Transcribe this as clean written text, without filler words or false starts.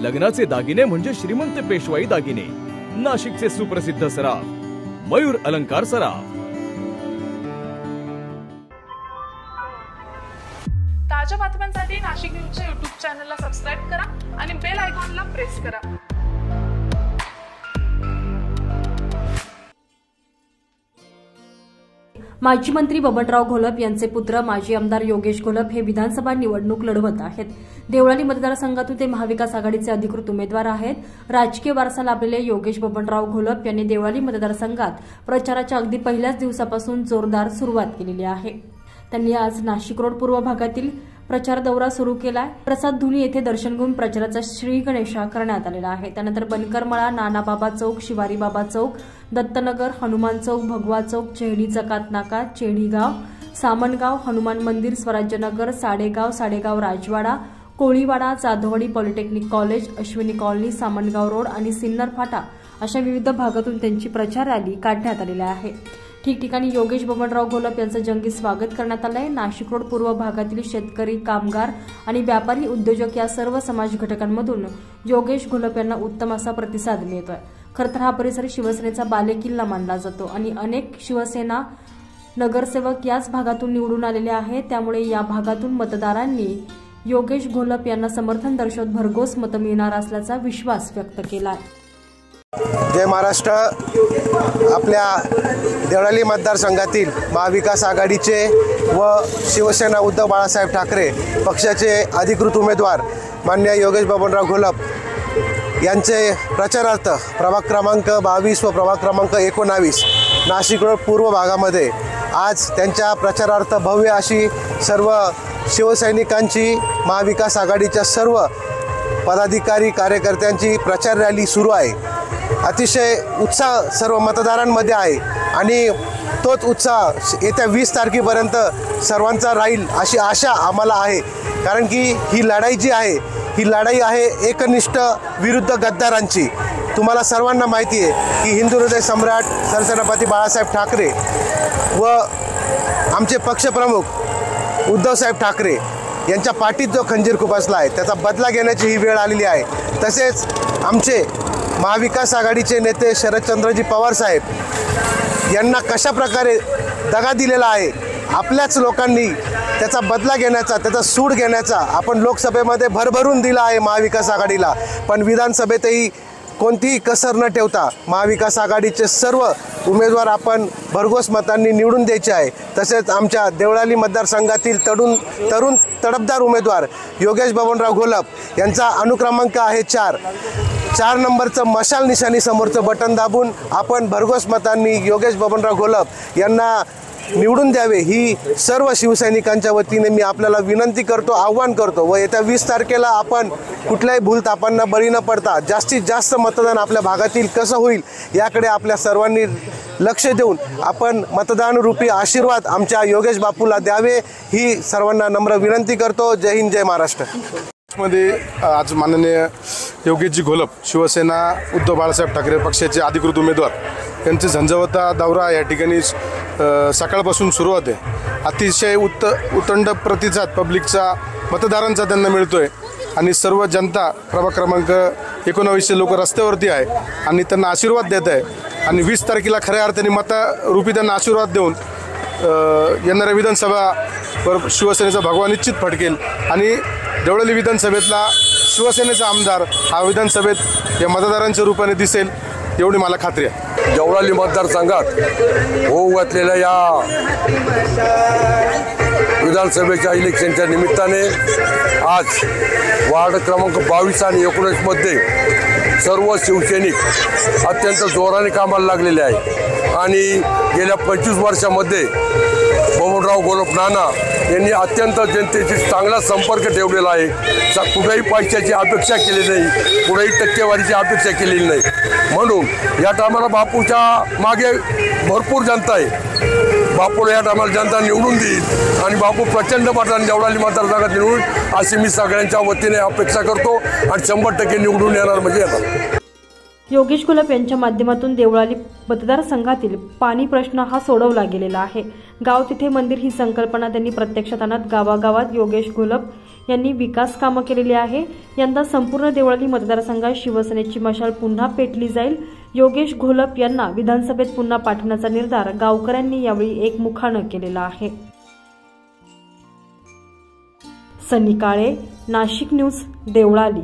लग्नाचे दागिने म्हणजे श्रीमंत पेशवाई दागिने, नाशिकचे सुप्रसिद्ध सराफ मयूर अलंकार सराफ। ताज्या बातम्यांसाठी नाशिक न्यूजच्या YouTube चॅनलला सबस्क्राइब करा आणि बेल आयकॉनला प्रेस करा। माजी मंत्री बबनराव घोलप यांचे पुत्र माजी आमदार योगेश घोलप हे विधानसभा निवडणूक लढवत आहेत। देवळाली मतदारसंघातून ते महाविकास आघाडीचे अधिकृत उमेदवार आहेत। राजकीय वारसा लाभलेले योगेश बबनराव घोलप यांनी देवळाली मतदारसंघात प्रचाराच्या अगदी पहिल्याच दिवसापासून जोरदार सुरुवात केलेली आहे। त्यांनी आज नाशिक रोड पूर्व भागातील प्रचार दौरा सुरू केलाय। प्रसाद धुनी येथे दर्शन घेऊन प्रचाराचा श्री गणेशा करण्यात आलेला आहे। त्यानंतर बनकरमळा, नानाबाबा चौक, शिवारी बाबा चौक, दत्तनगर, हनुमान चौक, भगवा चौक, चेहडी जकात नाका, चेहडीगाव, सामनगाव, हनुमान मंदिर, स्वराज्यनगर, साडेगाव राजवाडा, Koliwada, Jadhavwadi, polytechnic college, Ashwini colony, Samangaon road आणि सिन्नर फाटा अशा विविध भागातून त्यांची प्रचार रॅली काढण्यात आलेली आहे। ठिकठिकाणी योगेश बबनराव घोलप यांचं जंगी स्वागत करण्यात आलंय। नाशिक रोड पूर्व भागातील शेतकरी, कामगार आणि व्यापारी, उद्योजक या सर्व समाज घटकांमधून योगेश घोलप यांना उत्तम असा प्रतिसाद मिळतोय। खरं तर हा परिसर शिवसेनेचा बालेकिल्ला मानला जातो आणि अनेक शिवसेना नगरसेवक याच भागातून निवडून आलेले आहेत। त्यामुळे या भागातून मतदारांनी योगेश घोलप यांना समर्थन दर्शवत भरघोस मतं मिळणार असल्याचा विश्वास व्यक्त केला। जय महाराष्ट्र। आपल्या देवळाली मतदारसंघातील महाविकास आघाडीचे व शिवसेना उद्धव बाळासाहेब ठाकरे पक्षाचे अधिकृत उमेदवार माननीय योगेश बबनराव घोलप यांचे प्रचारार्थ प्रभाग क्रमांक 22 व प्रभाग क्रमांक 19 नाशिक रोड पूर्व भागामध्ये आज त्यांच्या प्रचारार्थ भव्य अशी सर्व शिवसैनिकांची, महाविकास आघाडीच्या सर्व पदाधिकारी कार्यकर्त्यांची प्रचार रॅली सुरू आहे। अतिशय उत्साह सर्व मतदारांमध्ये आहे आणि तोच उत्साह येत्या 20 तारखेपर्यंत सर्वांचा राहील अशी आशा आम्हाला आहे। कारण की ही लढाई जी आहे ही लढाई आहे एकनिष्ठ विरुद्ध गद्दारांची। तुम्हाला सर्वांना माहिती आहे की हिंदू हृदय सम्राट सरसेनापती बाळासाहेब ठाकरे व आमचे पक्षप्रमुख उद्धवसाहेब ठाकरे यांच्या पाठीत जो खंजीर खुपसला आहे त्याचा बदला घेण्याची ही वेळ आलेली आहे। तसेच आमचे महाविकास आघाडीचे नेते शरदचंद्रजी पवार साहेब यांना कशा प्रकारे दगा दिलेला आहे, आपल्याच लोकांनी त्याचा बदला घेण्याचा, त्याचा सूड घेण्याचा आपण लोकसभेमध्ये भरभरून दिला आहे महाविकास आघाडीला, पण विधानसभेतही कोणतीही कसर न ठेवता महाविकास आघाडीचे सर्व उमेदवार आपण भरघोस मतांनी निवडून द्यायचे आहे। तसेच आमच्या देवळाली मतदारसंघातील तरुण तडफदार उमेदवार योगेश बबनराव घोलप यांचा अनुक्रमांक आहे 4 नंबरचं मशाल निशाणी समोरचं बटन दाबून आपण भरघोस मतांनी योगेश बबनराव घोलप यांना निवडून द्यावे ही सर्व शिवसैनिकांच्या वतीने मी आपल्याला विनंती करतो, आव्हान करतो। व येत्या 20 तारखेला आपण कुठल्याही भूलथापांना बळी न पडता जास्तीत जास्त मतदान आपल्या भागातील कसं होईल याकडे आपल्या सर्वांनी लक्ष देऊन आपण मतदानरूपी आशीर्वाद आमच्या योगेश बापूला द्यावे ही सर्वांना नम्र विनंती करतो। जय हिंद, जय महाराष्ट्र। मध्ये आज माननीय योगेशजी घोलप शिवसेना उद्धव बाळासाहेब ठाकरे पक्षाचे अधिकृत उमेदवार यांचे झंझावता दौरा या ठिकाणी सकाळपासून सुरुवात आहे। अतिशय उतंड प्रतिसाद पब्लिकचा, मतदारांचा त्यांना मिळतोय आणि सर्व जनता प्रभाग क्रमांक 19 लोक रस्त्यावरती आहे आणि त्यांना आशीर्वाद देत आहे आणि 20 तारखेला खऱ्या अर्थाने मतारूपी त्यांना आशीर्वाद देऊन येणाऱ्या विधानसभा शिवसेनेचा भगवा निश्चित फडकेल आणि देवळाली विधानसभेतला शिवसेनेचा आमदार हा विधानसभेत या मतदारांच्या रूपाने दिसेल एवढी मला खात्री आहे। देवळाली मतदारसंघात होऊ घातलेल्या या विधानसभेच्या इलेक्शनच्या निमित्ताने आज वार्ड क्रमांक 22 आणि 19 मध्ये सर्व शिवसैनिक अत्यंत जोराने कामाला लागलेले आहे आणि गेल्या 25 वर्षामध्ये बबनराव घोलप नाना यांनी अत्यंत जनतेशी चांगला संपर्क ठेवलेला आहे। कुठेही पैशाची अपेक्षा केली नाही, कुठेही टक्केवारीची अपेक्षा केलेली नाही, म्हणून या टायमाला बापूच्या मागे भरपूर जनता आहे। बापूला या टायमाला जनता निवडून देईल आणि बापू प्रचंड मताने देवळाली मतदारसंघात निवडून अशी मी सगळ्यांच्या वतीने अपेक्षा करतो आणि 100% निवडून येणार म्हणजे येणार। योगेश घोलप यांच्या माध्यमातून देवळाली मतदारसंघातील पाणी प्रश्न हा सोडवला गेलेला आहे। गाव तिथे मंदिर ही संकल्पना त्यांनी प्रत्यक्षात आणत गावागावात योगेश घोलप यांनी विकास कामं केलेली आहे। यंदा संपूर्ण देवळाली मतदारसंघात शिवसेनेची मशाल पुन्हा पेटली जाईल। योगेश घोलप यांना विधानसभेत पुन्हा पाठवण्याचा निर्धार गावकऱ्यांनी यावेळी एकमुखानं केलेला आहे। सनी काळे, नाशिक न्यूज, देवळाली।